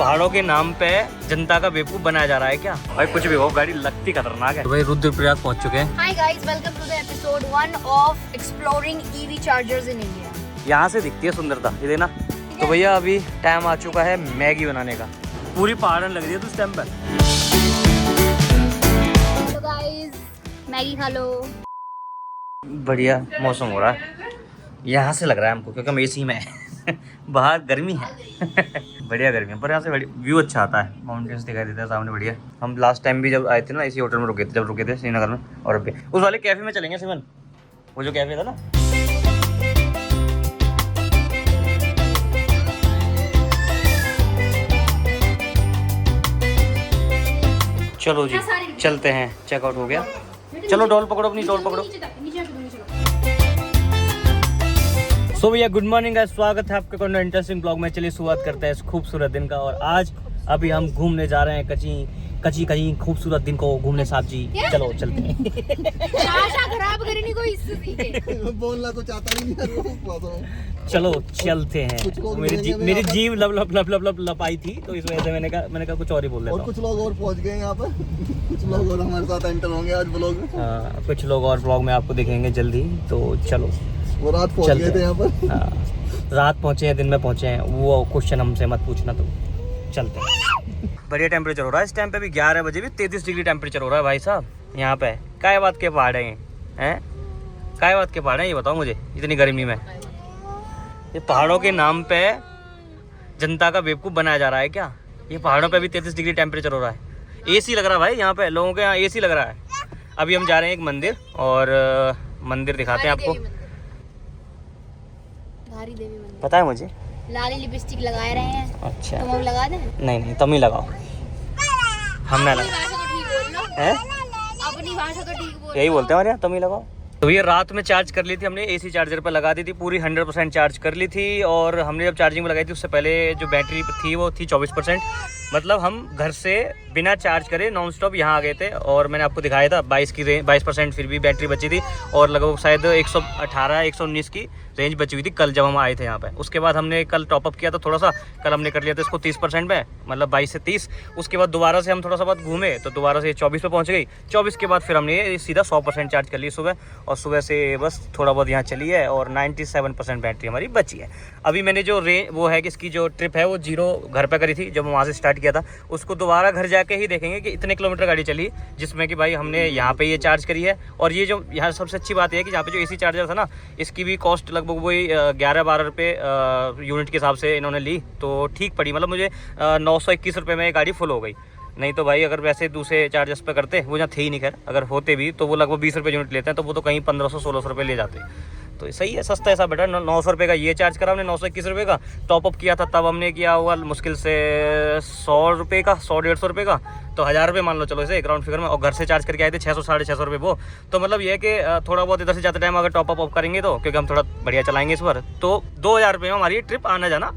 पहाड़ों के नाम पे जनता का बेवकूफ बनाया जा रहा है क्या? भाई कुछ भी हो, गाड़ी लगती खतरनाक है। तो भाई रुद्रप्रयाग पहुंच चुके हैं। Hi guys, welcome to the episode 1 of exploring EV chargers in India. यहाँ से दिखती है सुंदरता, ये देना। तो भैया अभी टाइम आ चुका है मैगी बनाने का। पूरी पहाड़न लग रही है उस टाइम पर। हेलो गाइस, मैगी खा लो। बढ़िया मौसम हो रहा है, यहाँ से लग रहा है हमको क्योंकि हम एसी में है। बाहर गर्मी है। बढ़िया गर्मी है, पर यहाँ से व्यू अच्छा आता है, माउंटेन्स दिखाई देता है सामने। बढ़िया। हम लास्ट टाइम भी जब आए थे ना, इसी होटल में रुके थे, जब रुके थे श्रीनगर में। और अभी उस वाले कैफे में चलेंगे सिमन, वो जो कैफे था ना। चलो जी चलते हैं, चेकआउट हो गया। चलो डॉल पकड़ो, अपनी डॉल पकड़ो। सो भैया गुड मॉर्निंग गाइस, स्वागत है आपके कोई इंटरेस्टिंग ब्लॉग में। चलिए शुरुआत करते हैं इस खूबसूरत दिन का। और आज अभी हम घूमने जा रहे हैं कची खूबसूरत दिन को घूमने। साहब जी चलो चलते हैं। आशा खराब करनी कोई इससे सीखे। बोलना तो चाहता नहीं है। चलो चलते हैं। मेरी जीव लब लपाई थी, तो इस वजह से मैंने कहा कुछ और ही बोल देता हूं। और कुछ लोग और पहुंच गए यहाँ पर। कुछ लोग और हमारे साथ एंटर होंगे आज ब्लॉग में। हाँ, कुछ लोग और ब्लॉग में आपको दिखेंगे जल्दी। तो चलो, वो रात पहुंच गए थे यहाँ पर। हाँ, रात पहुंचे हैं, दिन में पहुंचे हैं, वो क्वेश्चन हमसे मत पूछना। तो चलते हैं। बढ़िया टेम्परेचर हो रहा है इस टाइम पे भी। 11 बजे भी 33 डिग्री टेम्परेचर हो रहा है भाई साहब यहाँ पे। काय बात के पहाड़ हैं, काय बात के पहाड़ हैं ये बताओ मुझे, इतनी गर्मी में। ये पहाड़ों के नाम पे जनता का बेवकूफ़ बनाया जा रहा है क्या? ये पहाड़ों पे भी 33 डिग्री टेम्परेचर हो रहा है। एसी लग रहा है भाई यहाँ पे, लोगों के यहाँ एसी लग रहा है। अभी हम जा रहे हैं एक मंदिर, और मंदिर दिखाते हैं आपको। धारी देवी मंदिर। पता है मुझे। लाली लिपस्टिक लगा रहे हैं। अच्छा, तुम अब लगा दें? नहीं तुम ही लगाओ, हम ना लगाओ। भाषा तो ठीक बोल लो। हैं? अपनी भाषा तो ठीक बोल। यही बोलते हैं हमारे यहाँ, तुम ही लगाओ। तो ये रात में चार्ज कर ली थी हमने, एसी चार्जर पर लगा दी थी, पूरी 100% चार्ज कर ली थी। और हमने जब चार्जिंग में लगाई थी उससे पहले जो बैटरी थी वो थी 24%। मतलब हम घर से बिना चार्ज करे नॉन स्टॉप यहाँ आ गए थे। और मैंने आपको दिखाया था 22% फिर भी बैटरी बची थी, और लगभग शायद 118-119 की रेंज बची हुई थी कल जब हम आए थे यहाँ पे। उसके बाद हमने कल टॉपअप किया था थोड़ा सा, कल हमने कर लिया था इसको 30% में, मतलब 22 से 30। उसके बाद दोबारा से हम थोड़ा सा बाद घूमे तो दोबारा से 24 पे पहुँच गई। 24 के बाद फिर हमने सीधा 100% चार्ज कर ली सुबह। और सुबह से बस थोड़ा बहुत यहाँ चली है, और 97% बैटरी हमारी बची है। अभी मैंने जो वो है कि इसकी जो ट्रिप है वो 0 घर पर करी थी जब वहाँ से स्टार्ट किया था। उसको दोबारा घर जाके ही देखेंगे कि इतने किलोमीटर गाड़ी चली, जिसमें कि भाई हमने यहाँ पे ये चार्ज करी है। और ये जो यहाँ सबसे अच्छी बात है कि यहाँ पे जो एसी चार्जर था ना, इसकी भी कॉस्ट लगभग वही 11-12 रुपये यूनिट के हिसाब से इन्होंने ली, तो ठीक पड़ी। मतलब मुझे 921 रुपये में गाड़ी फुल हो गई। नहीं तो भाई अगर वैसे दूसरे चार्जर्स पे करते, वो यहाँ थे ही नहीं, खैर अगर होते भी तो वो लगभग 20 रुपये यूनिट लेते हैं, तो वो तो कहीं 1500-1600 रुपये ले जाते। तो सही है, सस्ता ऐसा बेटा। 900 रुपये का ये चार्ज करा हमने, 921 रुपये का टॉपअप किया था तब हमने किया हुआ मुश्किल से 100 रुपये का, 100-150 रुपये का, तो 1000 रुपये मान लो चलो इसे एक राउंड फिगर में। और घर से चार्ज करके आए थे 600-650 रुपये वो। तो मतलब ये है कि थोड़ा बहुत इधर से जाते टाइम अगर टॉपअप करेंगे तो, क्योंकि हम थोड़ा बढ़िया चलाएंगे इस बार, तो 2000 रुपये में हमारी ट्रिप आना जाना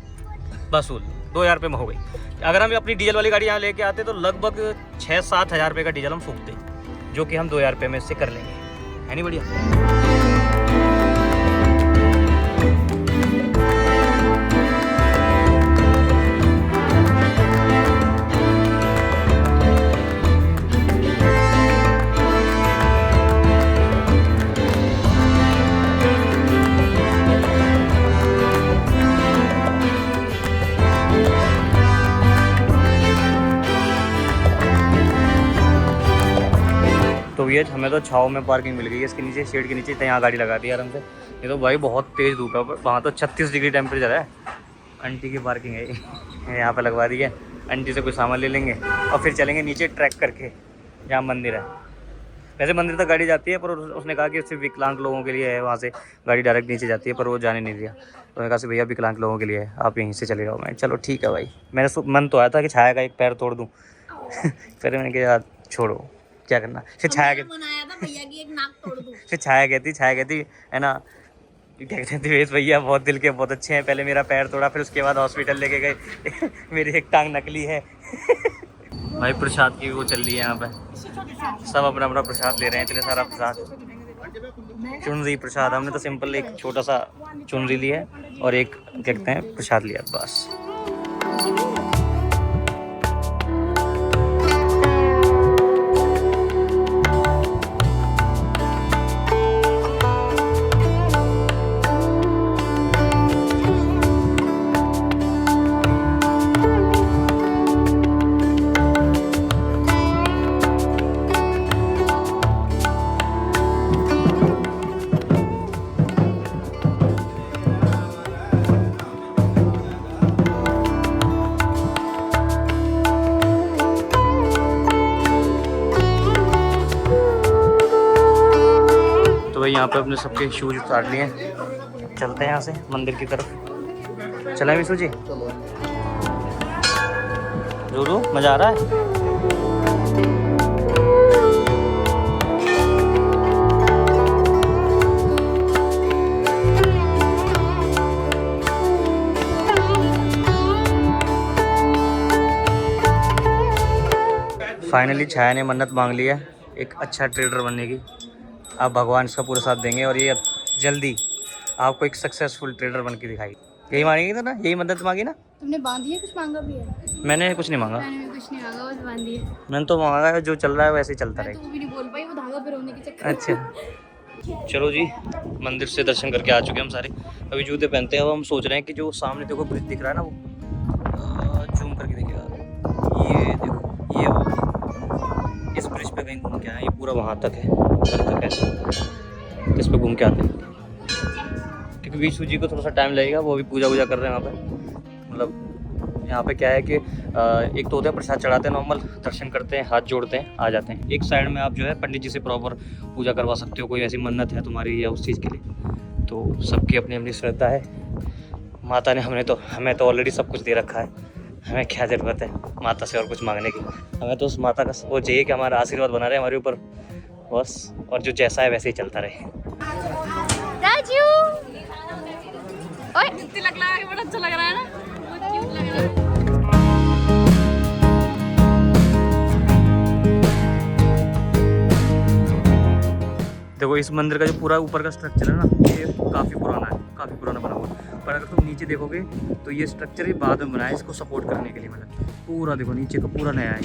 वसूल 2000 रुपये में हो गई। अगर हम अपनी डीजल वाली गाड़ी यहाँ लेके आते तो लगभग 6-7 हज़ार रुपये का डीजल हम फूकते, जो कि हम 2000 रुपये में इससे कर लेंगे। है नहीं बढ़िया? तो ये हमें तो छाव में पार्किंग मिल गई है, इसके नीचे शेड के नीचे, तो यहाँ गाड़ी लगा दी आराम से। ये तो भाई बहुत तेज़ धूप है, वहाँ तो 36 डिग्री टेम्परेचर है। आंटी की पार्किंग है ये, यहाँ पे लगवा दी है। आंटी से कुछ सामान ले लेंगे और फिर चलेंगे नीचे ट्रैक करके, जहाँ मंदिर है। वैसे मंदिर तक गाड़ी जाती है, पर उसने कहा कि सिर्फ विकलांग लोगों के लिए है, वहाँ से गाड़ी डायरेक्ट नीचे जाती है, पर वो जाने नहीं दिया। तो मैंने कहा से भैया विकलांग लोगों के लिए है, आप यहीं से चले जाओ। मैं चलो ठीक है भाई। मेरा मन तो आया था कि छाया का एक पैर तोड़ दूँ। फिर मैंने कहा यार छोड़ो, क्या करना। फिर छाया फिर छाया कहती है ना, क्या कहते थे वेश भैया बहुत दिल के बहुत अच्छे हैं, पहले मेरा पैर तोड़ा फिर उसके बाद हॉस्पिटल लेके गए। मेरी एक टांग नकली है। भाई प्रसाद की वो चल रही है यहाँ पे, सब अपना अपना प्रसाद ले रहे हैं, इतने सारा प्रसाद। चुनरी प्रसाद, हमने तो सिंपल एक छोटा सा चुनरी लिया है और एक क्या कहते हैं प्रसाद लिया बस। यहाँ पे अपने सबके शूज उतार लिए हैं। चलते हैं यहाँ से मंदिर की तरफ। चलें विशु जी? चलो। रूरू मज़ा आ रहा है? फाइनली छाया ने मन्नत मांग ली है एक अच्छा ट्रेडर बनने की। अब भगवान इसका पूरा साथ देंगे और ये अब जल्दी आपको एक सक्सेसफुल ट्रेडर बन के दिखाई। यही मांगेगी तो ना, यही मन्नत मांगी ना? तुमने बांधी है, कुछ मांगा भी है? मैंने कुछ नहीं मांगा। मैंने कुछ नहीं मांगा, बस बांधी है। मैंने तो मांगा है जो चल रहा है वैसे ही चलता मैं रहेगा। तो भी नहीं बोल पाई, वो धागा पे रोने के चक्कर। अच्छा चलो जी, मंदिर से दर्शन करके आ चुके हैं हम सारे। अभी जूते पहनते हैं। अब हम सोच रहे हैं कि जो सामने देखो ब्रिज दिख रहा है ना, वो जूम करके देखिएगा, ये देखो ये वाला, इस ब्रिज पे कहीं घूम के आए। ये पूरा वहाँ तक है, उधर तक है, इस पे घूम के आते हैं। क्योंकि विष्णु जी को थोड़ा सा टाइम लगेगा, वो भी पूजा वूजा कर रहे हैं वहाँ पे। मतलब यहाँ पे क्या है कि एक तो होता है प्रसाद चढ़ाते हैं, नॉर्मल दर्शन करते हैं, हाथ जोड़ते हैं, आ जाते हैं। एक साइड में आप जो है पंडित जी से प्रॉपर पूजा करवा सकते हो। कोई ऐसी मन्नत है तुम्हारी या उस चीज़ के लिए, तो सबकी अपनी अपनी श्रद्धा है। माता ने हमें तो ऑलरेडी सब कुछ दे रखा है। हमें क्या ज़रूरत है माता से और कुछ मांगने की? हमें तो उस माता का वो चाहिए कि हमारा आशीर्वाद बना रहे हमारे ऊपर बस, और जो जैसा है वैसे ही चलता रहे। राजू, ओए लग रहा है, बड़ा अच्छा लग रहा है ना, बहुत क्यूट लग रहा है। देखो इस मंदिर का जो पूरा ऊपर का स्ट्रक्चर है ना, ये काफ़ी पुराना है, काफ़ी पुराना बना हुआ है। पर अगर तुम नीचे देखोगे तो ये स्ट्रक्चर ही बाद में बना है इसको सपोर्ट करने के लिए। मतलब पूरा देखो नीचे का पूरा नया है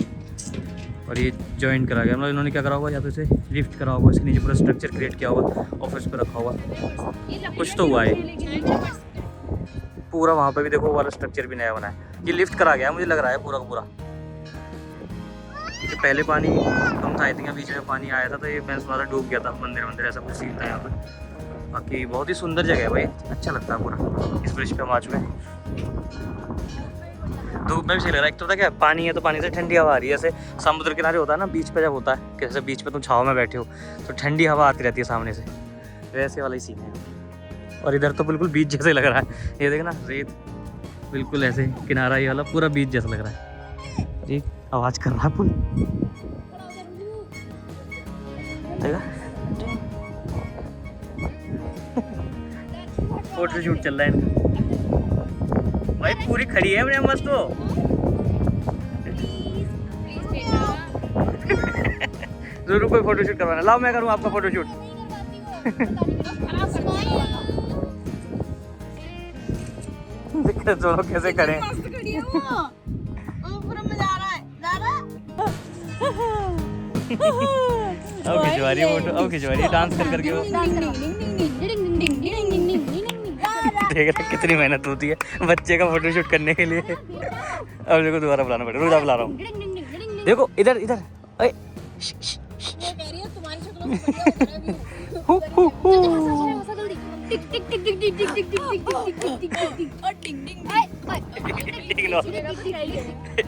और ये जॉइन करा गया। मतलब इन्होंने क्या करा होगा, या तो इसे लिफ्ट करा होगा, इसके नीचे पूरा स्ट्रक्चर क्रिएट किया होगा, ऑफिस पे रखा होगा, कुछ तो हुआ है। पूरा वहाँ पे भी देखो वाला स्ट्रक्चर भी नया बना है। ये लिफ्ट करा गया मुझे लग रहा है पूरा का पूरा। क्योंकि पहले पानी कम था, आई थिंक बीच में पानी आया था तो ये मैंने सुना था डूब गया था मंदिर, ऐसा कुछ सीन था यहाँ पे। बाकी बहुत ही सुंदर जगह है भाई, अच्छा लगता है पूरा। इस ब्रिज पे हम आ चुके हैं। धूप में भी सही लग रहा है। एक तो पता क्या, पानी है तो पानी से ठंडी हवा आ रही है। जैसे समुद्र किनारे होता है ना, बीच पे जब होता है कि जैसे बीच पे तुम छाव में बैठे हो तो ठंडी हवा आती रहती है सामने से, वैसे वाला ही सीन है। और इधर तो बिल्कुल बीच जैसे लग रहा है। ये देखना रेत बिल्कुल ऐसे किनारा, ये वाला पूरा बीच जैसा लग रहा है जी। आवाज़ कर रहा है पुल, देखा फोटो शूट चल रहा है इनका। भाई पूरी खड़ी है अपने मस्त हो। जरूर कोई फोटो शूट करवाना, लाओ मैं करूँ आपका फोटो शूट। दोनों कैसे खड़े हैं। अब खिंचवा रही है फोटो, अब खिंचवा रही है डांस कर करके वो। देख रहे कितनी मेहनत होती है बच्चे का फोटो शूट करने के लिए। अब देखो दोबारा बुलाना पड़ेगा, रुक जा बुला रहा हूँ। देखो इधर इधर, अरे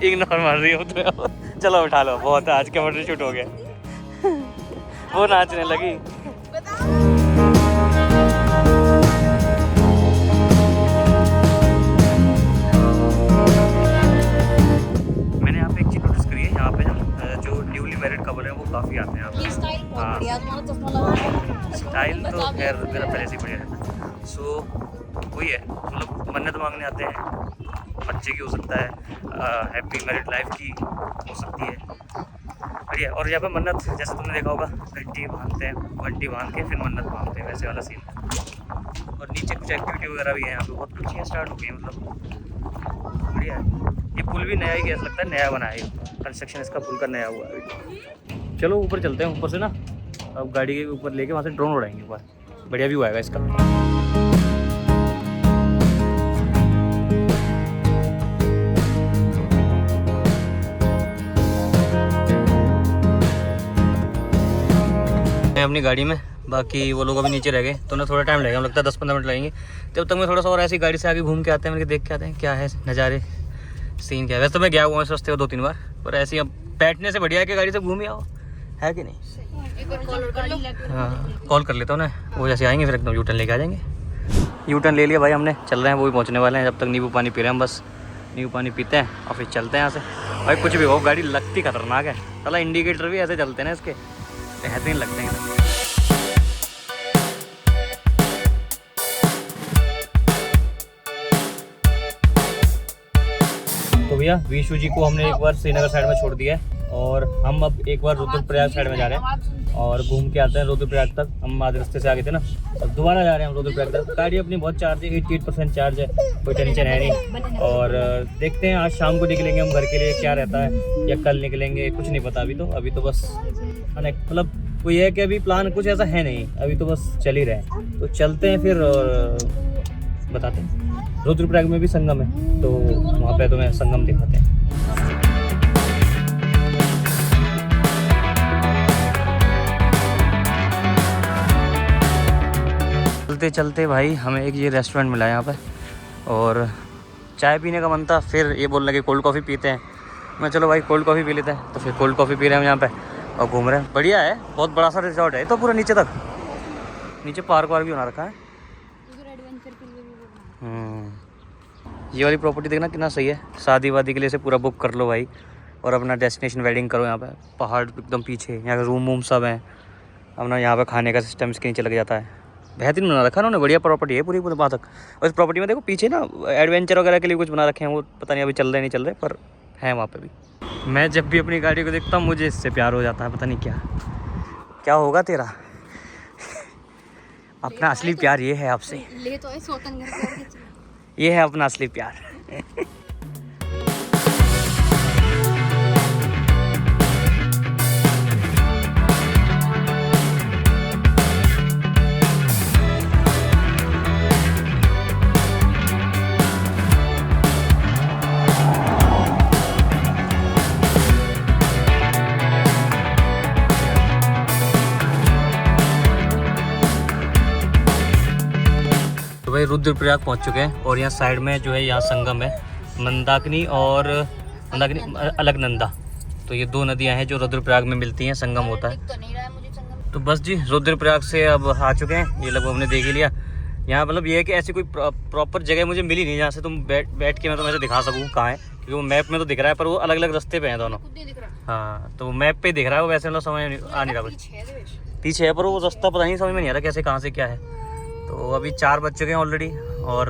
इग्नोर मार रही हो तो। चलो उठा लो, बहुत है आज का फोटो शूट हो गया। वो नाचने लगी। मैंने यहाँ पे एक चीज नोटिस करी है, यहाँ पे जो न्यूली मैरिड कपल है वो काफी आते हैं यहाँ पे। स्टाइल तो खैर मेरा पहले से ही बढ़िया रहता है। सो वही है, मतलब मन्नत मांगने आते हैं, बच्चे की हो सकता है, हैप्पी मैरिड लाइफ की हो सकती है, बढ़िया। और यहाँ पे मन्नत जैसे तुमने देखा होगा, घंटी बांधते हैं, घंटी बांध के फिर मन्नत मांगते हैं, वैसे वाला सीन है। और नीचे कुछ एक्टिविटी वगैरह भी है यहाँ पे, बहुत कुछ चीज़ें स्टार्ट हो गई हैं, मतलब बढ़िया है। ये पुल भी नया ही ऐसा लगता है, नया बना है, कंस्ट्रक्शन इसका पुल का नया हुआ है। चलो ऊपर चलते हैं, ऊपर से ना अब गाड़ी के ऊपर लेके वहाँ से ड्रोन उड़ाएंगे ऊपर, बढ़िया व्यू आएगा इसका। अपनी गाड़ी में, बाकी वो लोग अभी नीचे रह गए तो उन्हें थोड़ा टाइम लगेगा, लगता है 10-15 मिनट लगेंगे। तब तक मैं थोड़ा सा और ऐसी गाड़ी से आगे घूम के आते हैं, देख के आते हैं क्या है नज़ारे, सीन क्या है। वैसे तो मैं गया हुआ इस रास्ते को 2-3 बार, पर ऐसे अब बैठने से बढ़िया है कि गाड़ी से घूम ही आओ, है कि नहीं। हाँ कॉल कर लेता हूँ ना, वो जैसे आएंगे फिर एकदम यूटर्न लेके आ जाएंगे। यूटर्न ले लिया भाई हमने, चल रहे हैं, वो भी पहुँचने वाले हैं। जब तक नींबू पानी पी रहे हैं हम, बस नींबू पानी पीते हैं और फिर चलते हैं यहाँ से। भाई कुछ भी हो, गाड़ी लगती खतरनाक है, साला इंडिकेटर भी ऐसे चलते हैं ना इसके, बेहतरीन लगते हैं। तो भैया विशु जी को हमने एक बार श्रीनगर साइड में छोड़ दिया है और हम अब एक बार रुद्रप्रयाग साइड में जा रहे हैं और घूम के आते हैं रुद्रप्रयाग तक। हम आधे रास्ते से आ गए थे ना, अब दोबारा जा रहे हैं हम रुद्रप्रयाग तक। गाड़ी अपनी बहुत चार्ज है, 88% चार्ज है, कोई टेंशन है नहीं। और देखते हैं आज शाम को निकलेंगे हम घर के लिए, क्या रहता है, या कल निकलेंगे, कुछ नहीं पता अभी तो बस मतलब वो ये है कि अभी प्लान कुछ ऐसा है नहीं, अभी तो बस चल ही रहे हैं। तो चलते हैं फिर और बताते हैं। रुद्रप्रयाग में भी संगम है, तो वहाँ पे तुम्हें संगम दिखाते हैं। चलते चलते भाई हमें एक ये रेस्टोरेंट मिला है यहाँ पे, और चाय पीने का मन था, फिर ये बोल लगे कोल्ड कॉफ़ी पीते हैं। मैं चलो भाई कोल्ड कॉफ़ी पी लेते हैं, तो फिर कोल्ड कॉफ़ी पी रहे हैं हम यहाँ पे और घूम रहे हैं। बढ़िया है, बहुत बड़ा सा रिजॉर्ट है तो पूरा नीचे तक, नीचे पार्क वार्क भी बना रखा है। ये वाली प्रॉपर्टी देखना कितना सही है, शादी वादी के लिए से पूरा बुक कर लो भाई और अपना डेस्टिनेशन वेडिंग करो। यहाँ पे पहाड़ एकदम पीछे, यहाँ के रूम वूम सब हैं, अपना यहाँ पे खाने का सिस्टम इसके नीचे लग जाता है। बेहतरीन बना रखा है उन्होंने, बढ़िया प्रॉपर्टी है पूरी वहाँ तक। और इस प्रॉपर्टी में देखो पीछे ना एडवेंचर वगैरह के लिए कुछ बना रखे हैं, वो पता नहीं अभी चल रहे नहीं चल रहे, पर है वहाँ पे भी। मैं जब भी अपनी गाड़ी को देखता हूँ मुझे इससे प्यार हो जाता है, पता नहीं क्या होगा तेरा। अपना असली प्यार ये है आपसे, ये है अपना असली प्यार। भाई रुद्रप्रयाग पहुंच चुके हैं और यहाँ साइड में जो है यहाँ संगम है, मंदाकिनी और अलकनंदा। तो ये दो नदियाँ हैं जो रुद्रप्रयाग में मिलती हैं, संगम होता है। तो बस जी रुद्रप्रयाग से अब आ चुके हैं, ये लगभग हमने देख ही लिया। यहाँ मतलब ये है कि ऐसी कोई प्रॉपर जगह मुझे मिली नहीं जहाँ से तुम बैठ के मैं तुम्हें दिखा सकूँ कहाँ है, क्योंकि वो मैप में तो दिख रहा है पर वो अलग अलग रास्ते पे हैं दोनों। हाँ तो मैप पे दिख रहा है वो, वैसे मतलब समझ आ नहीं रहा कुछ पीछे है, पर वो रास्ता पता नहीं समझ में नहीं आ रहा कैसे कहाँ से क्या है। तो अभी 4 बज चुके हैं ऑलरेडी और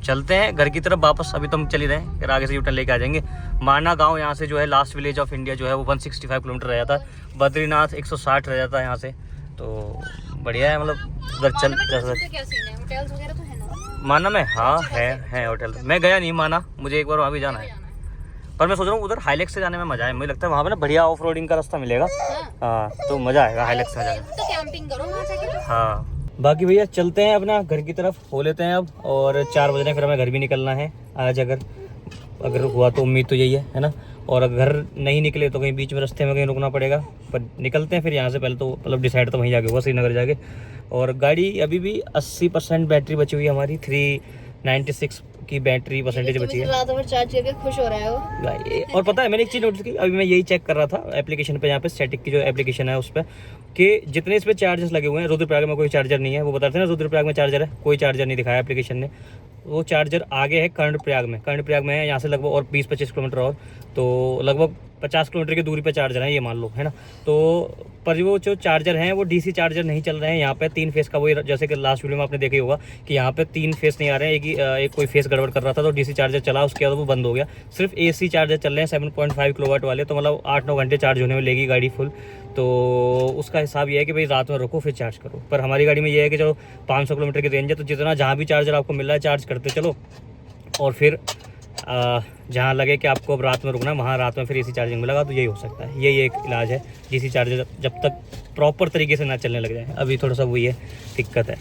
चलते हैं घर की तरफ वापस। अभी तो हम चल ही रहे हैं, फिर आगे से यूटर्न लेके आ जाएंगे। माना गांव यहाँ से जो है लास्ट विलेज ऑफ इंडिया जो है वो 165 किलोमीटर रह जाता है, बद्रीनाथ 160 रह जाता है यहाँ से। तो बढ़िया है, मतलब उधर चल माना में। हाँ है होटल, मैं गया नहीं माना, मुझे एक बार वहाँ भी जाना है, पर मैं सोच रहा हूँ उधर हाईलैक्स से जाने में मजा है। मुझे लगता है वहाँ पे ना बढ़िया ऑफ रोडिंग का रास्ता मिलेगा। हाँ तो मजा आएगा हाईलैक्स से जाने। हाँ बाकी भैया चलते हैं अपना घर की तरफ, हो लेते हैं अब, और 4 बज रहे हैं, फिर हमें घर भी निकलना है आज। अगर हुआ तो उम्मीद तो यही है ना। और अगर घर नहीं निकले तो कहीं बीच में रास्ते में कहीं रुकना पड़ेगा, पर निकलते हैं फिर यहाँ से। पहले तो मतलब डिसाइड तो वहीं जाके हुआ, श्रीनगर जाके। और गाड़ी अभी भी 80% बैटरी बची हुई है हमारी, 396 की बैटरी परसेंटेज बची है। रात भर चार्ज करके खुश हो रहा है वो। और पता है मैंने एक चीज़ नोटिस की, अभी मैं यही चेक कर रहा था एप्लीकेशन पे, यहाँ पे स्टैटिक की जो एप्लीकेशन है उस पर, कि जितने इस पे चार्जर्स लगे हुए हैं, रुद्रप्रयाग में कोई चार्जर नहीं है। वो बताते हैं ना रुद्रप्रयाग में चार्जर है, कोई चार्जर नहीं दिखाया एप्लीकेशन ने। वो चार्जर आगे है कर्णप्रयाग में है, यहाँ से लगभग और 20-25 किलोमीटर और, तो लगभग 50 किलोमीटर की दूरी पे चार्जर है, ये मान लो, है ना। तो पर वो जो चार्जर हैं वो डीसी चार्जर नहीं चल रहे हैं यहाँ पे। 3 फेस का, वही जैसे कि लास्ट वीडियो में आपने देखा होगा कि यहाँ पे 3 फेस नहीं आ रहे हैं। एक कोई फेस गड़बड़ कर रहा था तो डीसी चार्जर चला, उसके बाद वो बंद हो गया। सिर्फ एसी चार्जर चल रहे हैं 7.5 किलोवाट वाले, तो मतलब 8-9 घंटे चार्ज होने में लेगी गाड़ी फुल। तो उसका हिसाब ये है कि भाई रात में रुको फिर चार्ज करो। पर हमारी गाड़ी में ये है कि जो 500 किलोमीटर की रेंज है, तो जितना जहाँ भी चार्जर आपको मिल रहा है चार्ज करते चलो, और फिर जहाँ लगे कि आपको अब रात में रुकना है वहाँ रात में फिर एसी चार्जिंग में लगा, तो यही हो सकता है। यही एक इलाज है, डीसी चार्जर जब तक प्रॉपर तरीके से ना चलने लग जाए। अभी थोड़ा सा वही है दिक्कत है।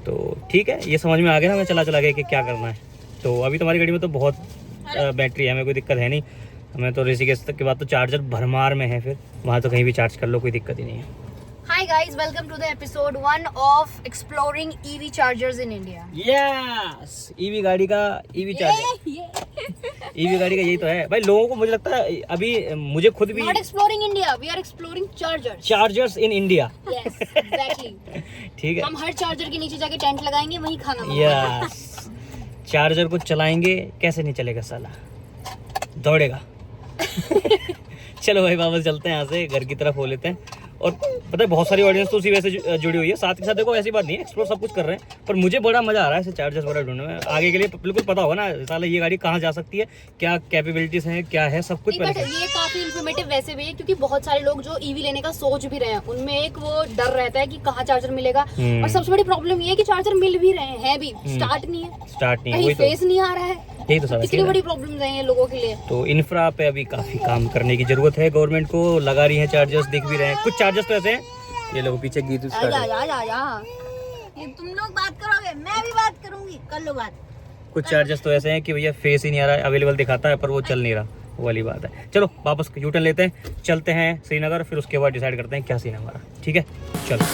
तो ठीक है, ये समझ में आ गया ना मैं चला गया कि क्या करना है। तो अभी तुम्हारी गाड़ी में तो बहुत बैटरी है, हमें कोई दिक्कत है नहीं। हमें तो ऋषिकेश तक के बाद तो चार्जर भरमार में है, फिर वहाँ तो कहीं भी चार्ज कर लो, कोई दिक्कत ही नहीं है। Hi guys, welcome to the episode 1 of exploring EV chargers in India. Yes, EV गाड़ी का ईवी चार्जर, ईवी गाड़ी का यही तो है भाई। लोगों को मुझे लगता है अभी मुझे खुद भी Not exploring India, we are exploring chargers. Chargers in India. Yes, exactly. ठीक है, हम हर चार्जर के नीचे जाके टेंट लगाएंगे, वहीं खाना बनाएंगे। यस, चार्जर को चलाएंगे, कैसे नहीं चलेगा साला, दौड़ेगा। चलो भाई वापस चलते हैं यहाँ से, घर की तरफ हो लेते हैं। और पता है बहुत सारी ऑडियंस तो उसी वजह से जुड़ी हुई है, साथ के साथ देखो ऐसी बात नहीं है, एक्सप्लोर सब कुछ कर रहे हैं, पर मुझे बड़ा मजा आ रहा है ऐसे चार्जर्स वगैरह ढूंढने में। आगे के लिए बिल्कुल पता होगा ना साला ये गाड़ी कहाँ जा सकती है, क्या कैपेबिलिटीज हैं, क्या है, सब कुछ बट पता है। ये काफी इन्फॉर्मेटिव वैसे भी है, क्योंकि बहुत सारे लोग जो ईवी लेने का सोच भी रहे हैं, उनमें एक वो डर रहता है कि कहाँ चार्जर मिलेगा। और सबसे बड़ी प्रॉब्लम ये है कि चार्जर मिल भी रहे हैं भी, स्टार्ट नहीं है, कहीं फेस नहीं आ रहा है। यही तो इसलिए बड़ी प्रॉब्लम्स हैं ये लोगों के लिए। तो इंफ्रा पे अभी काफी काम करने की जरूरत है, गवर्नमेंट को लगा रही है चार्जर्स, दिख भी रहे हैं कुछ चार्जर्स तो ऐसे हैं। ये लोग पीछे गीत ये तुम लोग बात करोगे, मैं भी बात करूंगी, कर लो बात। कुछ चार्जर्स तो ऐसे हैं कि भैया फेस ही नहीं आ रहा है, अवेलेबल दिखाता है पर वो चल नहीं रहा, वो वाली बात है। चलो वापस यूटर्न लेते हैं, चलते हैं श्रीनगर, फिर उसके बाद डिसाइड करते हैं क्या सीन है हमारा। ठीक है चलो।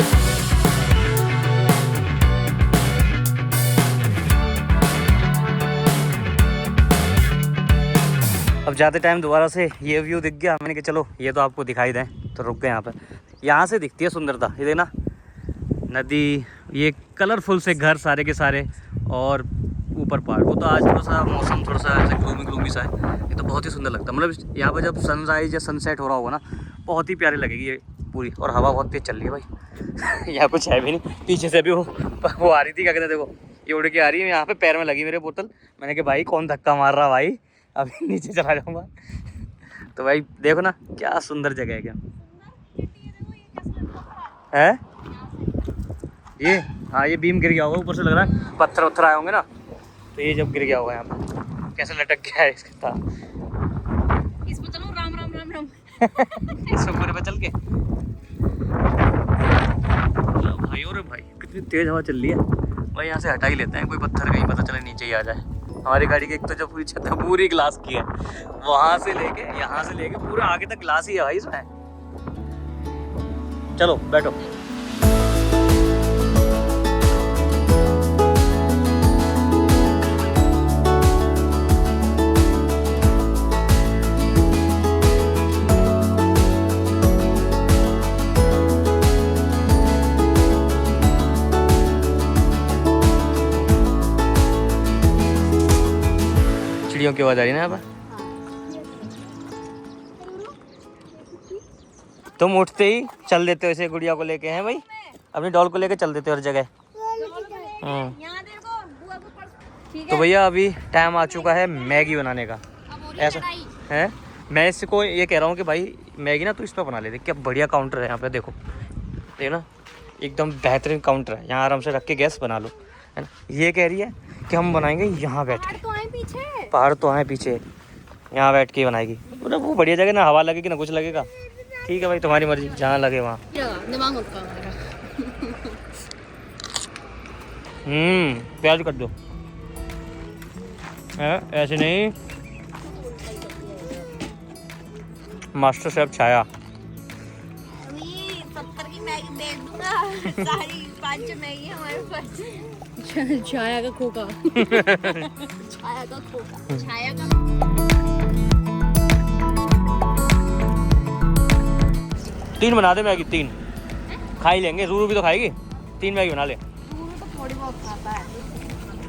अब जाते टाइम दोबारा से ये व्यू दिख गया, मैंने कहा चलो ये तो आपको दिखाई दें, तो रुक गए यहाँ पे। यहाँ से दिखती है सुंदरता, ये देखना नदी, ये कलरफुल से घर सारे के सारे, और ऊपर पहाड़। वो तो आज थोड़ा सा मौसम थोड़ा सा ऐसे ग्लूमी सा है, ये तो बहुत ही सुंदर लगता है। मतलब यहाँ पर जब सनराइज या सनसेट हो रहा होगा ना, बहुत ही प्यारी लगेगी ये पूरी। और हवा बहुत तेज चल रही है भाई। यहाँ कुछ है भी नहीं, पीछे से भी वो आ रही थी, क्या कहते हैं, देखो ये उड़ के आ रही है, यहाँ पे पैर में लगी मेरे बोतल। मैंने कहा भाई कौन धक्का मार रहा भाई, अभी नीचे चला जाऊँगा। तो भाई देखो ना क्या सुंदर जगह है, क्या है ये। हाँ ये बीम गिर गया होगा ऊपर से, लग रहा है पत्थर वत्थर आए होंगे ना, तो ये जब गिर गया होगा यहाँ पे, कैसे लटक गया है इसके साथ। इस पे चलो, राम राम राम राम। इस ऊपर पे चल के भाई, और भाई कितनी तेज हवा चल रही है भाई। यहाँ से हटा ही लेते हैं, कोई पत्थर कहीं पता चले नीचे ही आ जाए। हमारी गाड़ी की एक तो जो पूरी छत है पूरी ग्लास की है, वहाँ से लेके यहाँ से लेके पूरा आगे तक ग्लास ही है भाई इसमें। चलो बैठो। चिड़ियों की आवाज आ रही है ना यहाँ पर। तुम उठते ही चल देते हो ऐसे गुड़िया को लेके, हैं भाई, अपनी डॉल को लेके चल देते हो हर जगह। तो भैया अभी टाइम आ चुका है मैगी बनाने का। ऐसा है, मैं इसको ये कह रहा हूँ कि भाई मैगी ना तू इस पर बना लेते, क्या बढ़िया काउंटर है यहाँ पे, देखो ना एकदम बेहतरीन काउंटर है, यहाँ आराम से रख के गैस बना लो, है ना। ये कह रही है कि हम बनाएंगे यहाँ बैठ के, पहाड़ तो आए पीछे, यहाँ बैठ के बनाएगी। मतलब वो बढ़िया जगह, ना हवा लगेगी ना कुछ लगेगा। ठीक है भाई तुम्हारी मर्जी, जहाँ लगे वहाँ। प्याज कर दो, ऐसे नहीं। मास्टर शेफ छाया, 70 की मैगी बेच दूंगा, सारी 5 मैगी हमारे पास। छाया का खोखा। छाया का खोखा, छाया का। तीन बना दे मैगी, 3 खा ही लेंगे, रूरू भी तो खाएगी, 3 मैगी बना ले। तो थोड़ी बहुत खाता है।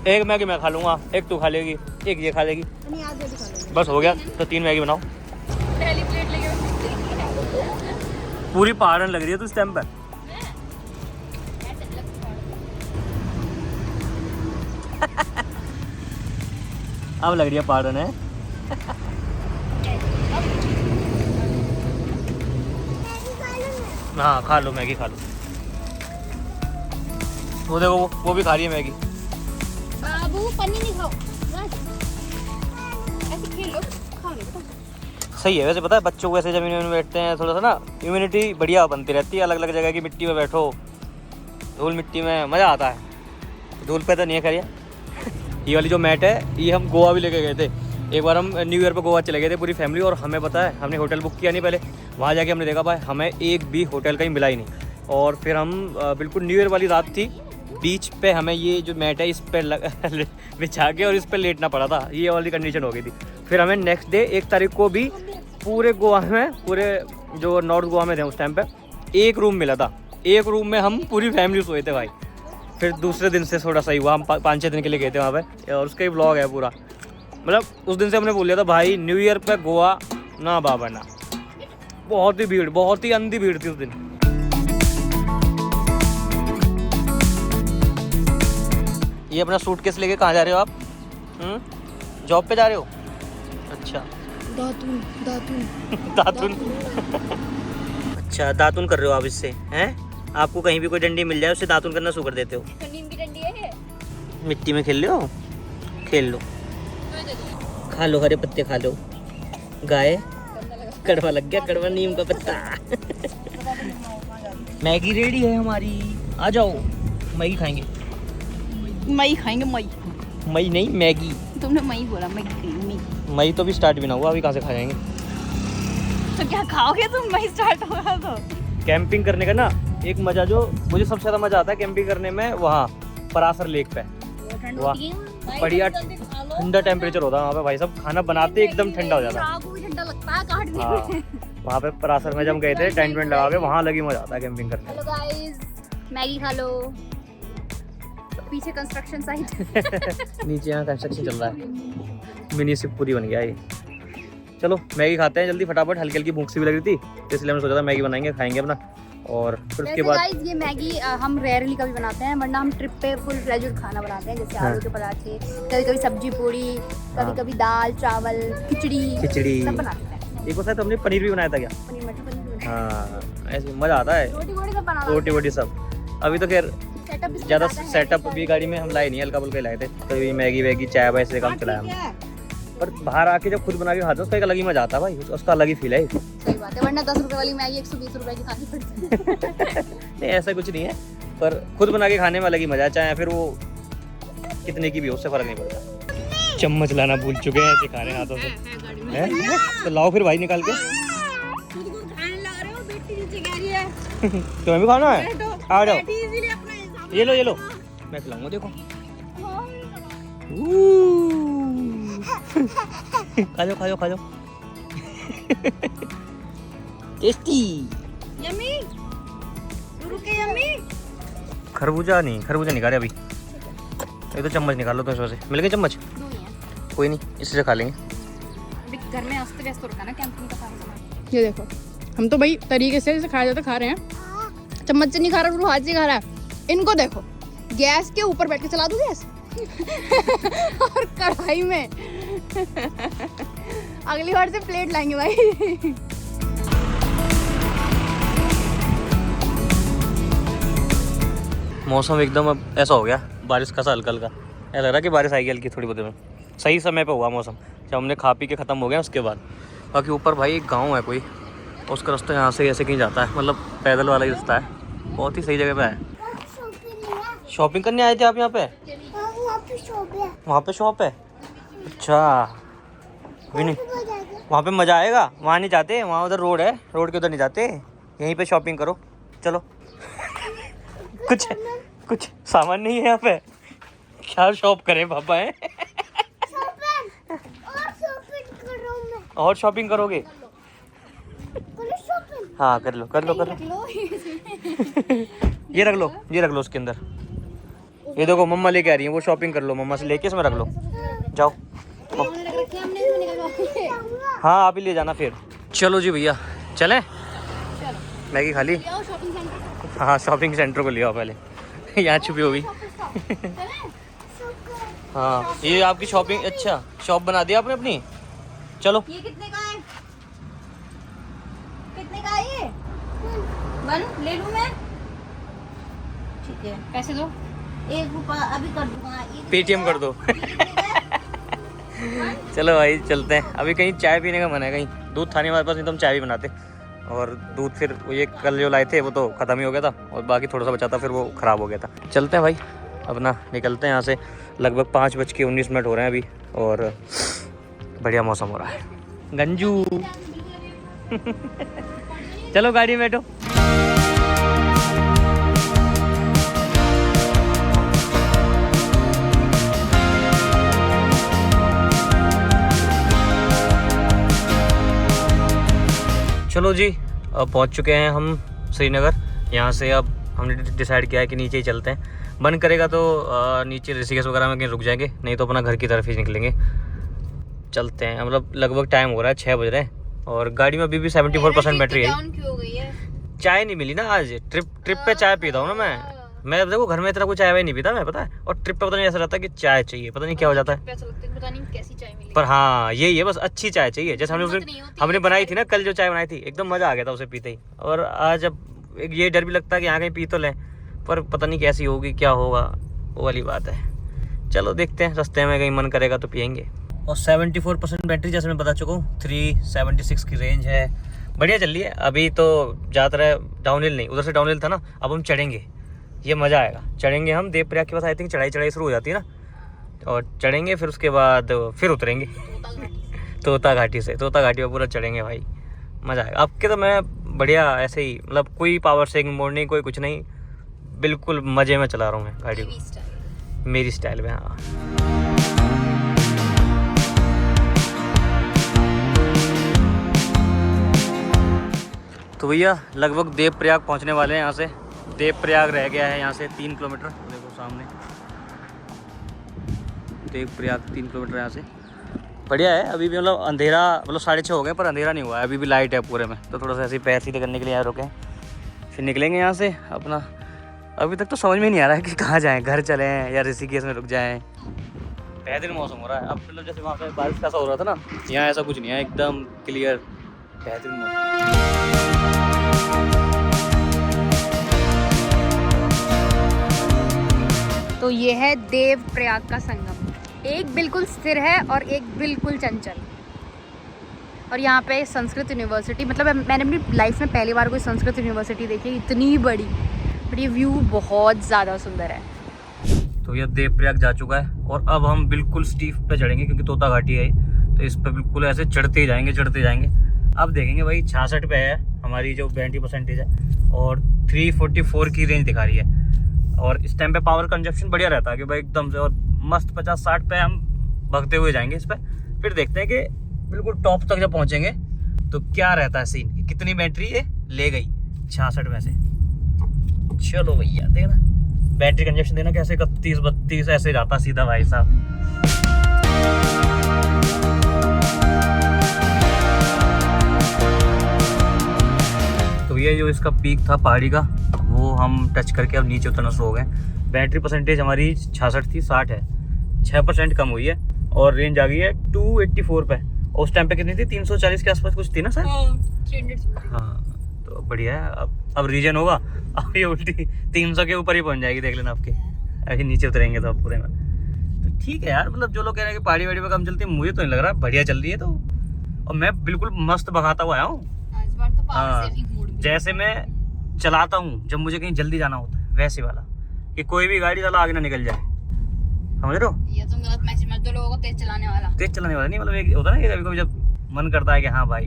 एक मैगी मैं खा लूँगा, एक तू खा लेगी, एक ये खा लेगी, बस हो गया। तो 3 मैगी बनाओ। पहली प्लेट लेके पूरी पहाड़न लग रही है तू इस टाइम पर। अब लग रही है पहाड़न है। हाँ खा लो मैगी, खा लो। वो देखो वो भी खा रही है मैगी। बाबू पनीर नहीं खाओ, ऐसे खेलो, खाओ नहीं। सही है वैसे, पता है बच्चों को ऐसे जमीन में बैठते हैं थोड़ा सा ना इम्यूनिटी बढ़िया बनती रहती है। अलग अलग जगह की मिट्टी में बैठो, धूल मिट्टी में मज़ा आता है। धूल पे तो नहीं है खैर। ये वाली जो मैट है ये हम गोवा भी लेके गए थे। एक बार हम न्यू ईयर पर गोवा चले गए थे पूरी फैमिली, और हमें पता है हमने होटल बुक किया नहीं पहले। वहाँ जाके हमने देखा भाई हमें एक भी होटल कहीं मिला ही नहीं, और फिर हम बिल्कुल न्यू ईयर वाली रात थी, बीच पे हमें ये जो मैट है इस पर बिछा के और इस पर लेटना पड़ा था, ये वाली कंडीशन हो गई थी। फिर हमें नेक्स्ट डे 1 तारीख को भी पूरे गोवा में, पूरे जो नॉर्थ गोवा में थे उस टाइम पे, एक रूम मिला था। एक रूम में हम पूरी फैमिली सोए थे भाई। फिर दूसरे दिन से थोड़ा सही हुआ, हम 5-6 दिन के लिए गए थे वहाँ पे, और उसका ही ब्लॉग है पूरा। मतलब उस दिन से हमने बोल लिया था भाई न्यू ईयर पे गोवा ना बाबा ना। बहुत ही भीड़, बहुत ही अंधी भीड़ थी उस दिन। ये अपना सूटकेस लेके कहाँ जा रहे हो आप? जॉब पे जा रहे हो? अच्छा। दातुन दातुन दातुन अच्छा, दातुन कर रहे हो आप इससे, हैं? आपको कहीं भी कोई डंडी मिल जाए उससे दातुन करना शुरू कर देते हो। नीम की डंडी है, मिट्टी में खेल लो, खेल लो, खा लो, हरे पत्ते खा लो। गाय कड़वा लग गया, कड़वा नीम का पत्ता। मैगी रेडी है हमारी, आ जाओ मैगी खाएंगे। मई खाएंगे, मई मई नहीं मैगी। तुमने मई बोला, मई मई तो भी स्टार्ट भी ना हुआ, अभी कहाँ से खा जाएंगे? तो क्या खाओगे तुम? मई स्टार्ट होगा तो। कैंपिंग करने का ना एक मजा, जो मुझे सबसे ज़्यादा मजा आता है कैंपिंग करने में, वहाँ परासर लेक पे, वाह बढ़िया ठंडा टेम्परेचर होता है वहाँ पे भाई साहब, खाना बनाते एकदम ठंडा हो जाता है। ठंडा लगता है काटने में। हाँ, वहाँ पे परासर में जब गए थे टेंट वेंट लगा के, वहाँ लगी मजा आता है कैंपिंग करने। हेलो गाइस, मैगी खा लो। पीछे कंस्ट्रक्शन साइट नीचे यहाँ कंस्ट्रक्शन चल रहा है, मिनी सिप पूरी बन गया ये। चलो मैगी खाते हैं जल्दी फटाफट, हल्की हल्की भूख सी भी लग रही थी, तो इसलिए हमने सोचा था मैगी बनाएंगे, खाएंगे अपना। और फिर उसके बाद गाइस ये मैगी हम रेयरली कभी बनाते हैं, वरना हम ट्रिप पे फुल फ्लेज्ड खाना बनाते हैं, जैसे आलू के पराठे, कभी कभी सब्जी पूरी, कभी कभी दाल चावल खिचड़ी सब बनाते हैं। एक बार तो हमने पनीर भी बनाया था क्या? पनीर मटर पनीर, हाँ ऐसे मज़ा आता है, रोटी वोटी सब बनाना। रोटी वोटी सब। अभी तो खैर सेटअप भी ज़्यादा सेटअप भी गाड़ी में हम लाए नहीं, हल्का फुल्का लाए थे, कभी मैगी वैगी चाय वाय से काम चलाया हमने। पर बाहर आके जब खुद बना के खाते हैं उसका एक अलग ही मजा आता है भाई, उसका अलग ही फील है। सही बात है, वरना 10 रुपए वाली मैगी 120 रुपए की खानी पड़ती है। नहीं ऐसा कुछ नहीं है, पर खुद बना के खाने में अलग ही मजा है, चाहे फिर वो कितने की भी हो, उससे फर्क नहीं पड़ता। चम्मच लाना भूल चुके हैं ऐसे खाने हाथों से, हैं? तो लाओ फिर भाई निकाल के। तुम्हें भी खाना है? आ जाओ, ये लो मैं खिलाऊंगा, देखो। खा जाओ टेस्टी यम्मी, रुके यम्मी। खरबूजा नहीं खा रहे अभी, ये तो चम्मच निकालो तो इसमें से। मिल गए चम्मच? कोई नहीं, इससे खा लेंगे। अभी घर में अस्त व्यस्त हो रखा ना कैंपिंग का सारा सामान। ये देखो, हम तो भाई तरीके से जैसे खाया जाता खा रहे हैं, चम्मच से नहीं खा रहा, वो हाथ से खा रहा है। इनको देखो, गैस के ऊपर बैठ के चला दूं गैस और कढ़ाई में। अगली बार से प्लेट लाएंगे भाई। मौसम एकदम अब ऐसा हो गया, बारिश का सा हल्का हल्का, ऐसा लग रहा है कि बारिश आएगी हल्की थोड़ी बहुत में। सही समय पे हुआ मौसम, जब हमने खा पी के ख़त्म हो गया उसके बाद। बाकी ऊपर भाई एक गांव है कोई, उसका रास्ता यहाँ से ऐसे कहीं जाता है, मतलब पैदल वाला ही रास्ता है, बहुत ही सही जगह पे है। शॉपिंग करने आए थे आप यहाँ पे? वहाँ पे शॉप है? अच्छा नहीं, वहाँ पे मज़ा आएगा, वहाँ नहीं जाते, वहाँ उधर रोड है, रोड के उधर नहीं जाते, यहीं पे शॉपिंग करो चलो। कुछ सामान नहीं है यहाँ पे, क्या शॉप करें पापा है? और शॉपिंग करोगे? हाँ कर लो ये रख लो उसके अंदर। ये देखो मम्मा लेके आ रही है, वो शॉपिंग कर लो, मम्मा से लेके इसमें रख लो, जाओ। हाँ आप ही ले जाना फिर। चलो जी भैया चलें, मैगी खा ली? हाँ शॉपिंग सेंटर को लिया पहले, यहाँ छुपी होगी। हाँ ये आपकी शॉपिंग, अच्छा शॉप बना दिया आपने अपनी। चलो ये कितने का है? कितने का है ये? 1 ले लूं मैं? ठीक है, पैसे दो। 1 रुपया अभी कर दूंगा, पेटीएम कर दो। चलो भाई चलते हैं, अभी कहीं चाय पीने का मन है, कहीं दूध था नहीं हमारे पास, नहीं तो हम चाय भी बनाते। और दूध फिर वो ये कल जो लाए थे वो तो ख़त्म ही हो गया था, और बाकी थोड़ा सा बचा था, फिर वो ख़राब हो गया था। चलते हैं भाई अपना, निकलते हैं यहाँ से। लगभग 5:19 हो रहे हैं अभी, और बढ़िया मौसम हो रहा है। गंजू चलो गाड़ी में बैठो। चलो जी, अब पहुंच चुके हैं हम श्रीनगर। यहाँ से अब हमने डिसाइड किया है कि नीचे ही चलते हैं। मन करेगा तो नीचे ऋषिकेश वगैरह में कहीं रुक जाएंगे, नहीं तो अपना घर की तरफ ही निकलेंगे। चलते हैं, मतलब लगभग टाइम हो रहा है 6 बज रहे हैं और गाड़ी में अभी भी 74% बैटरी है। चाय नहीं मिली ना आज, ट्रिप पे चाय पीता हूँ ना मैं देखो घर में इतना कुछ चाय वाय नहीं पीता मैं, पता है। और ट्रिप पे पता नहीं ऐसा रहता है कि चाय चाहिए, पता नहीं क्या हो जाता है। पता नहीं कैसी चाय मिली। पर हाँ यही है, बस अच्छी चाय चाहिए। जैसे हमने बनाई थी ना कल, जो चाय बनाई थी एकदम मज़ा आ गया था उसे पीते ही। और आज अब ये डर भी लगता है कि यहाँ कहीं पी तो लें, पर पता नहीं कैसी होगी, क्या होगा, वो वाली बात है। चलो देखते हैं, रास्ते में कहीं मन करेगा तो पियेंगे। और 74% बैटरी जैसे मैं बता चुका हूँ, 376 की रेंज है, बढ़िया चल रही है। अभी तो ज़्यादातर है डाउनहिल नहीं, उधर से डाउनहिल था ना, अब हम चढ़ेंगे, ये मज़ा आएगा। चढ़ेंगे हम देवप्रयाग के पास, आई थिंक चढ़ाई शुरू हो जाती है ना, और चढ़ेंगे फिर उसके बाद फिर उतरेंगे तोता घाटी से, तोता घाटी पर पूरा चढ़ेंगे भाई, मज़ा आएगा। अब के तो मैं बढ़िया ऐसे ही, मतलब कोई पावर सेविंग मोड नहीं, कोई कुछ नहीं, बिल्कुल मज़े में चला रहा हूँ मैं गाड़ी को, मेरी स्टाइल में। हाँ तो भैया लगभग देवप्रयाग पहुंचने वाले हैं। यहाँ से देवप्रयाग रह गया है यहाँ से 3 किलोमीटर, देखो सामने देवप्रयाग 3 किलोमीटर यहाँ से। बढ़िया है, अभी भी मतलब अंधेरा, मतलब 6:30 हो गए पर अंधेरा नहीं हुआ है, अभी भी लाइट है पूरे में। तो थोड़ा सा ऐसे पैर सीधे करने के लिए यहाँ रुके, फिर निकलेंगे यहाँ से अपना। अभी तक तो समझ में नहीं आ रहा है कि कहाँ जाएँ, घर चलें या ऋषिकेश में रुक जाएँ। बेहतरीन मौसम हो रहा है अब, मतलब जैसे वहाँ पे बारिश का सा हो रहा था ना, यहाँ ऐसा कुछ नहीं है, एकदम क्लियर बेहतरीन मौसम। तो ये है देवप्रयाग का संगम, एक बिल्कुल स्थिर है और एक बिल्कुल चंचल। और यहाँ पे संस्कृत यूनिवर्सिटी, मतलब मैंने अपनी लाइफ में पहली बार कोई संस्कृत यूनिवर्सिटी देखी इतनी बड़ी, बट ये व्यू बहुत ज़्यादा सुंदर है। तो ये देवप्रयाग जा चुका है और अब हम बिल्कुल स्टीफ पे चढ़ेंगे, क्योंकि तोता घाटी है, तो इस पे बिल्कुल ऐसे चढ़ते ही जाएंगे। अब देखेंगे भाई, 66 पे है हमारी जो बैटरी परसेंटेज है और 344 की रेंज दिखा रही है। और इस टाइम पे पावर कंजप्शन बढ़िया रहता है कि भाई एकदम से, और मस्त 50-60 पे हम भगते हुए जाएंगे इस पे। फिर देखते हैं कि बिल्कुल टॉप तक जब पहुंचेंगे तो क्या रहता है सीन, कि कितनी बैटरी ये ले गई 66 में से। चलो भैया देखना बैटरी कंजप्शन देना कैसे 31-32 ऐसे जाता सीधा भाई साहब। तो ये जो इसका पीक था पहाड़ी का, वो हम टच करके अब नीचे उतरना शुरू हो गए। बैटरी परसेंटेज हमारी 66 थी, 60 है, 6% कम हुई है और रेंज आ गई है 284 पे। और उस टाइम पे कितनी थी, 340 के आसपास कुछ थी ना सर? हाँ तो बढ़िया है। अब रीजन होगा, अब ये उल्टी 300 के ऊपर ही पहुंच जाएगी, देख लेना आपके। अभी नीचे उतरेंगे तो अब पूरे में तो ठीक है यार। मतलब जो लोग कह रहे हैं कि पहाड़ी वाड़ी पे कम चलती है, मुझे तो नहीं लग रहा, बढ़िया चल रही है। तो और मैं बिल्कुल मस्त भगाता हुआ आया हूँ। हाँ, जैसे मैं चलाता हूँ जब मुझे कहीं जल्दी जाना होता है, वैसे वाला, कि कोई भी गाड़ी चला आगे ना निकल जाए, समझ रहे हो? ये तो गलत मैसेज मत दो लोगों को, तेज चलाने वाला नहीं, मतलब एक होता है ना कि कभी जब मन करता है कि हाँ भाई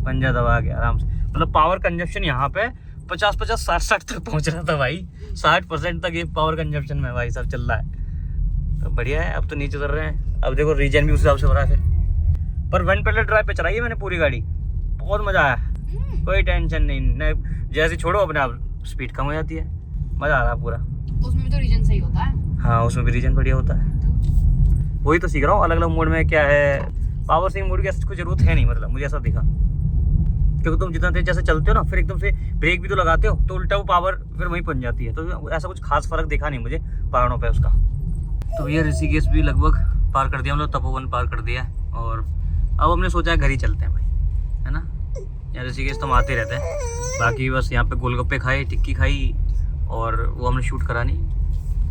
पंजा दबा के आराम से, मतलब पावर कंजप्शन यहाँ पे 50-50, 60 तक पहुँच रहा था भाई, 60% तक ये पावर कंजप्शन में भाई सब चल रहा है। तो बढ़िया है, अब तो नीचे उतर रहे हैं। अब देखो रीजन भी उस हिसाब से हो रहा है। पर वन पैडल ड्राइव पे चलाई है मैंने पूरी गाड़ी, बहुत मजा आया, कोई टेंशन नहीं। जैसे छोड़ो अपने आप स्पीड कम हो जाती है, मजा आ रहा है पूरा। उसमें भी तो रीजन सही होता है। हाँ उसमें भी रीजन बढ़िया होता है, वही तो सीख रहा हूँ अलग अलग मोड में क्या है। पावर सेविंग मोड की ऐसी कोई जरूरत है नहीं, मतलब मुझे ऐसा दिखा, क्योंकि तुम जितना तेज जैसे चलते हो ना, फिर एकदम से ब्रेक भी तो लगाते हो तो उल्टा वो पावर फिर वहीं पहुंच जाती है। तो ऐसा कुछ खास फर्क दिखा नहीं मुझे पहाड़ों पे उसका। तो ये ऋषिकेश भी लगभग पार कर दिया हम लोग, तपोवन पार कर दिया है और अब हमने सोचा है घर ही चलते हैं भाई, है ना। यहाँ ऋषिकेश तो हम आते रहते हैं, बाकी बस यहाँ पे गोलगप्पे खाए, टिक्की खाई, और वो हमने शूट करा नहीं।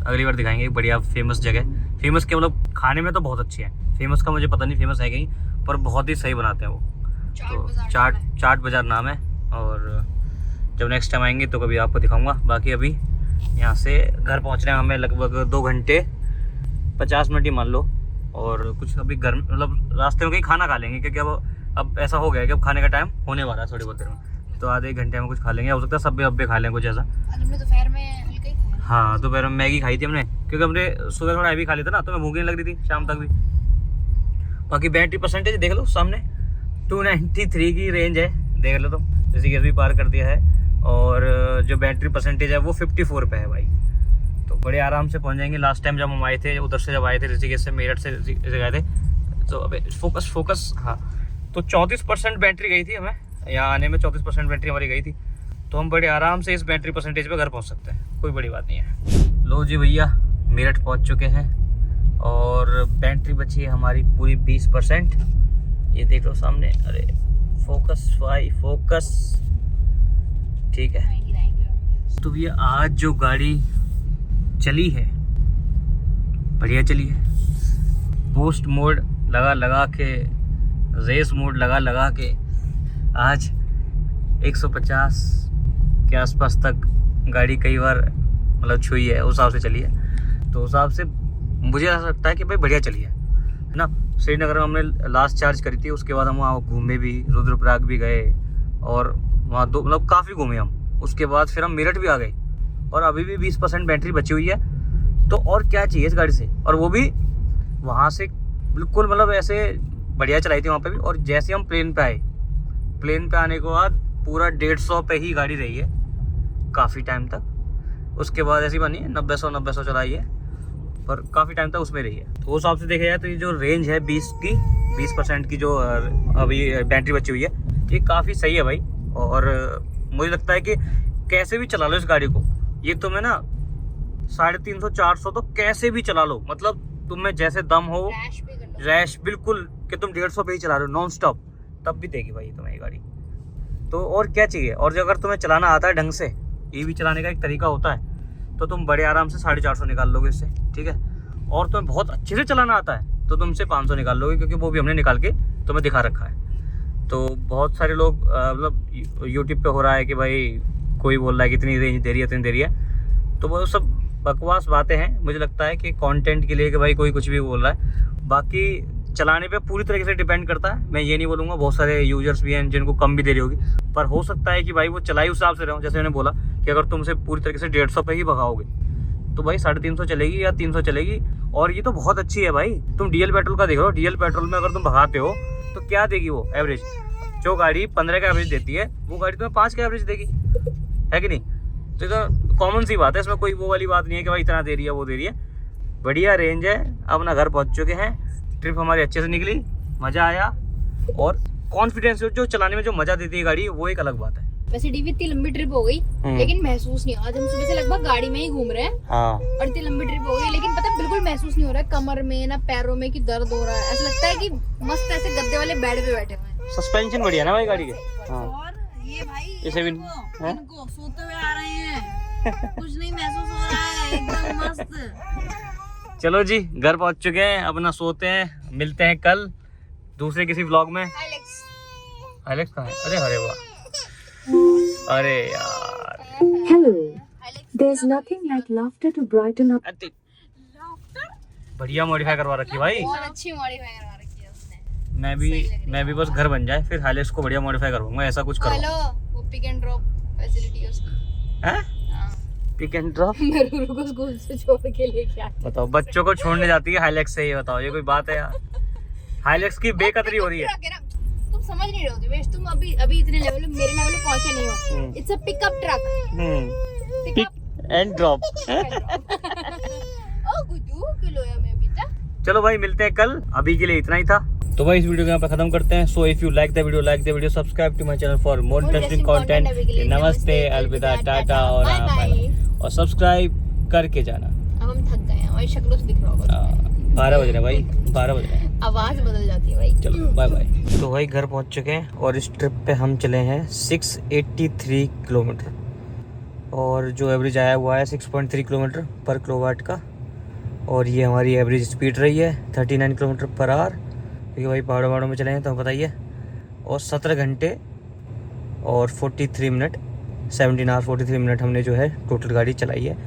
अगली बार दिखाएंगे एक बढ़िया फेमस जगह। फेमस के मतलब खाने में तो बहुत अच्छी है, फेमस का मुझे पता नहीं फेमस है कहीं, पर बहुत ही सही बनाते हैं वो। तो चाट बाजार नाम है, और जब नेक्स्ट टाइम आएंगे तो कभी आपको दिखाऊंगा। बाकी अभी यहाँ से घर पहुँचने में हमें लगभग 2 घंटे 50 मिनट ही मान लो, और कुछ अभी घर मतलब रास्ते में कहीं खाना खा लेंगे, क्योंकि अब ऐसा हो गया है कि अब खाने का टाइम होने वाला है थोड़ी बहुत देर में, तो आधे 1 घंटे में कुछ खा लेंगे। हो सकता है सब्बे खा लें कुछ ऐसा। दोपहर में हल्का ही खाया। हाँ दोपहर में मैगी खाई थी हमने, क्योंकि हमने सुबह थोड़ा हैवी खा लिया था ना, तो मैं भूख नहीं लग रही थी शाम तक भी। बाकी बैटरी परसेंटेज देख लो सामने, 293 की रेंज है, देख लो तुम, ऋषिकेश भी पार कर दिया है और जो बैटरी परसेंटेज है वो 54 पे है भाई। तो बड़े आराम से पहुंच जाएंगे। लास्ट टाइम जब हम आए थे, उधर से जब आए थे ऋषिकेश से, मेरठ से ऋषिकेश गए थे, तो अबे फोकस हाँ, तो 34% बैटरी गई थी हमें, यहाँ आने में 34% बैटरी हमारी गई थी। तो हम बड़े आराम से इस बैटरी परसेंटेज पे घर पहुंच सकते हैं, कोई बड़ी बात नहीं है। लो जी भैया, मेरठ पहुंच चुके हैं और बैटरी बची है हमारी पूरी 20%। ये देख लो सामने, अरे फोकस भाई फोकस, ठीक है। तो भैया आज जो गाड़ी चली है, बढ़िया चली है। बूस्ट मोड लगा के, रेस मोड लगा के आज 150 के आसपास तक गाड़ी कई बार मतलब छुई है, उस हिसाब से चली है। तो उस हिसाब से मुझे ऐसा लगता है कि भाई बढ़िया चली है ना। श्रीनगर में हमने लास्ट चार्ज करी थी, उसके बाद हम वहाँ घूमे भी, रुद्रप्रयाग भी गए और वहाँ दो मतलब काफ़ी घूमे हम। उसके बाद फिर हम मेरठ भी आ गए और अभी भी 20% बैटरी बची हुई है। तो और क्या चाहिए इस गाड़ी से, और वो भी वहाँ से बिल्कुल मतलब ऐसे बढ़िया चलाई थी वहाँ पे भी। और जैसे हम प्लेन पे आए, प्लेन पे आने के बाद पूरा 150 पे ही गाड़ी रही है काफ़ी टाइम तक। उसके बाद ऐसी बनी है 90-100 चलाई है, पर काफ़ी टाइम तक उसमें रही है। तो उस हिसाब से देखा जाए तो ये जो रेंज है 20% की जो अभी बैटरी बची हुई है, ये काफ़ी सही है भाई। और मुझे लगता है कि कैसे भी चला लो इस गाड़ी को, ये तुम्हें ना 350-400 तो कैसे भी चला लो, मतलब तुम्हें जैसे दम हो, रैश बिल्कुल कि तुम 150 पे ही चला रहे हो नॉन स्टॉप, तब भी देगी भाई तुम्हें ये गाड़ी। तो और क्या चाहिए। और जो अगर तुम्हें चलाना आता है ढंग से, ईवी चलाने का एक तरीका होता है, तो तुम बड़े आराम से 450 निकाल लोगे इससे, ठीक है। और तुम्हें बहुत अच्छे से चलाना आता है तो तुमसे 500 निकाल लोगे, क्योंकि वो भी हमने निकाल के तुम्हें दिखा रखा है। तो बहुत सारे लोग मतलब यूट्यूब पे हो रहा है कि भाई कोई बोल रहा है कि इतनी रेंज दे रही है, इतनी दे रही है, तो वो सब बकवास बातें हैं। मुझे लगता है कि कंटेंट के लिए कि भाई कोई कुछ भी बोल रहा है, बाकी चलाने पे पूरी तरीके से डिपेंड करता है। मैं ये नहीं बोलूँगा, बहुत सारे यूजर्स भी हैं जिनको कम भी दे रही होगी, पर हो सकता है कि भाई वो चलाई उस हिसाब से रहे हो। जैसे मैंने बोला कि अगर तुम उसे पूरी तरीके से 150 पे ही भगाओगे तो भाई 350 चलेगी या 300 चलेगी। और ये तो बहुत अच्छी है भाई। तुम डीएल पेट्रोल का देख लो, डीएल पेट्रोल में अगर तुम भगाते हो तो क्या देगी वो एवरेज। जो गाड़ी 15 का एवरेज देती है, वो गाड़ी तुम्हें 5 का एवरेज देगी, है कि नहीं। तो ये तो कॉमन सी बात है, इसमें कोई वो वाली बात नहीं है कि भाई इतना दे रही है वो दे रही है। बढ़िया रेंज है। अपना घर पहुंच चुके हैं, ट्रिप हमारी अच्छे से निकली, मज़ा आया और कॉन्फिडेंस जो चलाने में जो मज़ा देती है गाड़ी, वो एक अलग बात है। वैसे डीवी इतनी लंबी ट्रिप हो गई लेकिन महसूस नहीं। आज हम सुबह से लगभग गाड़ी में ही घूम रहे हैं। हाँ। और इतनी लंबी ट्रिप हो गई लेकिन पता है बिल्कुल महसूस नहीं हो रहा है कमर में ना पैरों में कि दर्द हो रहा है। ऐसा लगता है कि मस्त ऐसे गद्दे वाले बेड पे बैठे हुए हैं। सस्पेंशन बढ़िया ना भाई गाड़ी के। हाँ। और ये भाई इसे भी इनको सोते हुए आ रहे हैं, कुछ नहीं महसूस हो रहा है, एकदम मस्त। चलो जी, घर पहुंच चुके हैं, अपना सोते हैं, मिलते हैं कल दूसरे किसी व्लॉग में। एलेक्स कहाँ है? अरे अरे वाह, अरे यार। Hello. There's nothing like laughter to brighten up. बढ़िया मॉडिफाई करवा रखी है भाई। बहुत अच्छी मॉडिफाई करवा रखी है उसने। मैं भी बस घर बन जाए फिर हाइलेक्स को बढ़िया मॉडिफाई करवाऊंगा, ऐसा कुछ करो। हेलो, वो पिक एंड ड्रॉप फैसिलिटी है उसकी। हैं? Pick and drop? मैं रूरू को स्कूल से छोड़ के लेके आई। बताओ, बच्चों को छोड़ने जाती है हाइलेक्स से, ये बताओ, ये कोई बात है यार। हाइलेक्स की बेकदरी हो रही है। तुम समझ नहीं रहे हो दिवेश, तुम अभी इतने लेवल में, मेरे लेवल में पहुंचे नहीं हो। It's a pickup truck. Pick and drop. ओ गुड्डू किलो है मैं बेटा। चलो भाई, मिलते हैं कल, अभी के लिए इतना ही था। तो भाई इस वीडियो को यहाँ पे खत्म करते हैं। So if you like the video subscribe to my channel for more interesting content. नमस्ते, अलविदा, टाटा और और सब्सक्राइब करके जाना। अब हम थक गए हैं, हमारी शक्लों से दिख रहा होगा। 12 बज रहे भाई, 12 बज रहे हैं। आवाज बदल जाती है भाई। चलो बाय बाय। तो भाई घर पहुंच चुके हैं और इस ट्रिप पे हम चले हैं 683 किलोमीटर और जो एवरेज आया हुआ है 6.3 किलोमीटर पर किलोवाट का। और ये हमारी एवरेज स्पीड रही है 39 किलोमीटर पर आवर, क्योंकि भाई पहाड़ों में चले हैं तो बताइए। और 17 घंटे और 43 मिनट, 17 आवर 43 मिनट हमने जो है टोटल गाड़ी चलाई है,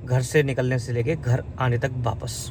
घर से निकलने से लेके घर आने तक वापस।